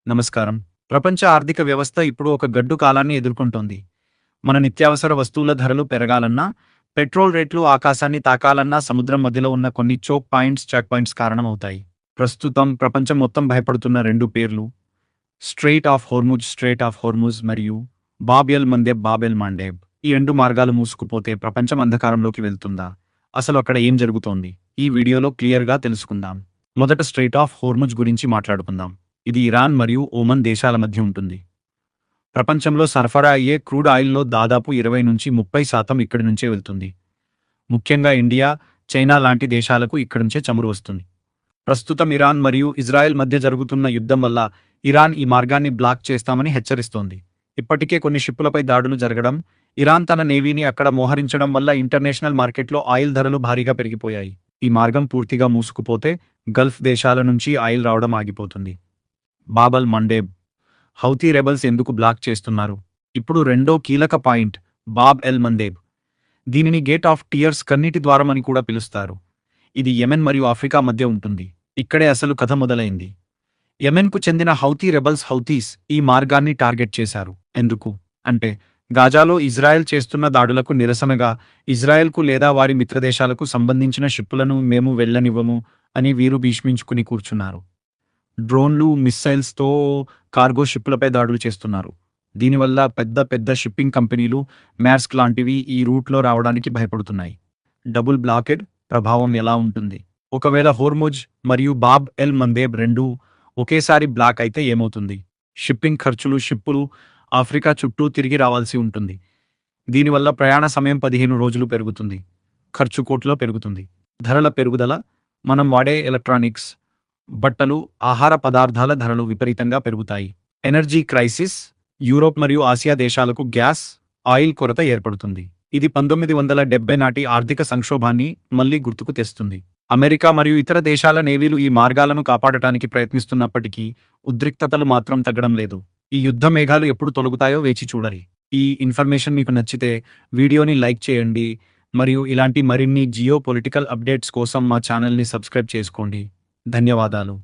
నమస్కారం. ప్రపంచ ఆర్థిక వ్యవస్థ ఇప్పుడు ఒక గడ్డు కాలాన్ని ఎదుర్కొంటోంది. మన నిత్యావసర వస్తువుల ధరలు పెరగాలన్నా, పెట్రోల్ రేట్లు ఆకాశాన్ని తాకాలన్నా సముద్రం మధ్యలో ఉన్న కొన్ని చెక్ పాయింట్స్ కారణమవుతాయి. ప్రస్తుతం ప్రపంచం మొత్తం భయపడుతున్న రెండు పేర్లు స్ట్రెయిట్ ఆఫ్ హోర్ముజ్ మరియు బాబ్ ఎల్ మండేబ్. ఈ రెండు మార్గాలు మూసుకుపోతే ప్రపంచం అంధకారంలోకి వెళ్తుందా? అసలు అక్కడ ఏం జరుగుతోంది? ఈ వీడియోలో క్లియర్గా తెలుసుకుందాం. మొదట స్ట్రెయిట్ ఆఫ్ హోర్ముజ్ గురించి మాట్లాడుకుందాం. ఇది ఇరాన్ మరియు ఓమన్ దేశాల మధ్య ఉంటుంది. ప్రపంచంలో సరఫరా అయ్యే క్రూడ్ ఆయిల్లో దాదాపు 20-30% ఇక్కడి నుంచే వెళ్తుంది. ముఖ్యంగా ఇండియా, చైనా లాంటి దేశాలకు ఇక్కడి నుంచే చమురు వస్తుంది. ప్రస్తుతం ఇరాన్ మరియు ఇజ్రాయెల్ మధ్య జరుగుతున్న యుద్ధం వల్ల ఇరాన్ ఈ మార్గాన్ని బ్లాక్ చేస్తామని హెచ్చరిస్తోంది. ఇప్పటికే కొన్ని షిప్పులపై దాడులు జరగడం, ఇరాన్ తన నేవీని అక్కడ మోహరించడం వల్ల ఇంటర్నేషనల్ మార్కెట్లో ఆయిల్ ధరలు భారీగా పెరిగిపోయాయి. ఈ మార్గం పూర్తిగా మూసుకుపోతే గల్ఫ్ దేశాల నుంచి ఆయిల్ రావడం ఆగిపోతుంది. బాబల్ మండేబ్. హౌతీ రెబల్స్ ఎందుకు బ్లాక్ చేస్తున్నారు? ఇప్పుడు రెండో కీలక పాయింట్, బాబ్ ఎల్ మండేబ్. దీనిని గేట్ ఆఫ్ టియర్స్ కన్నీటి ద్వారం అని కూడా పిలుస్తారు. ఇది యెమెన్ మరియు ఆఫ్రికా మధ్య ఉంటుంది. ఇక్కడే అసలు కథ మొదలైంది. యెమెన్కు చెందిన హౌతీ రెబల్స్ హౌతీస్ ఈ మార్గాన్ని టార్గెట్ చేశారు. ఎందుకు అంటే, గాజాలో ఇజ్రాయెల్ చేస్తున్న దాడులకు నిరసనగా ఇజ్రాయెల్కు లేదా వారి మిత్రదేశాలకు సంబంధించిన షిప్పులను మేము వెళ్లనివ్వము అని వీరు భీష్మించుకుని కూర్చున్నారు. డ్రోన్లు, మిస్సైల్స్తో కార్గో షిప్పులపై దాడులు చేస్తున్నారు. దీనివల్ల పెద్ద పెద్ద షిప్పింగ్ కంపెనీలు, మ్యార్స్క్ లాంటివి ఈ రూట్లో రావడానికి భయపడుతున్నాయి. డబుల్ బ్లాకెడ్ ప్రభావం ఎలా ఉంటుంది? ఒకవేళ హోర్ముజ్ మరియు బాబ్ ఎల్ మండేబ్ రెండూ ఒకేసారి బ్లాక్ అయితే ఏమవుతుంది? షిప్పింగ్ ఖర్చులు, షిప్పులు ఆఫ్రికా చుట్టూ తిరిగి రావాల్సి ఉంటుంది. దీనివల్ల ప్రయాణ సమయం 15 రోజులు పెరుగుతుంది. ఖర్చు కోట్లో పెరుగుతుంది. ధరల పెరుగుదల, మనం వాడే ఎలక్ట్రానిక్స్, బట్టలు, ఆహార పదార్థాల ధరలు విపరీతంగా పెరుగుతాయి. ఎనర్జీ క్రైసిస్, యూరోప్ మరియు ఆసియా దేశాలకు గ్యాస్, ఆయిల్ కొరత ఏర్పడుతుంది. ఇది 1970 నాటి ఆర్థిక సంక్షోభాన్ని మళ్లీ గుర్తుకు తెస్తుంది. అమెరికా మరియు ఇతర దేశాల నేవీలు ఈ మార్గాలను కాపాడటానికి ప్రయత్నిస్తున్నప్పటికీ ఉద్రిక్తతలు మాత్రం తగ్గడం లేదు. ఈ యుద్ధ మేఘాలు ఎప్పుడు తొలగుతాయో వేచి చూడాలి. ఈ ఇన్ఫర్మేషన్ మీకు నచ్చితే వీడియోని లైక్ చేయండి మరియు ఇలాంటి మరిన్ని జియో పొలిటికల్ అప్డేట్స్ కోసం మా ఛానల్ని సబ్స్క్రైబ్ చేసుకోండి. ధన్యవాదాలు.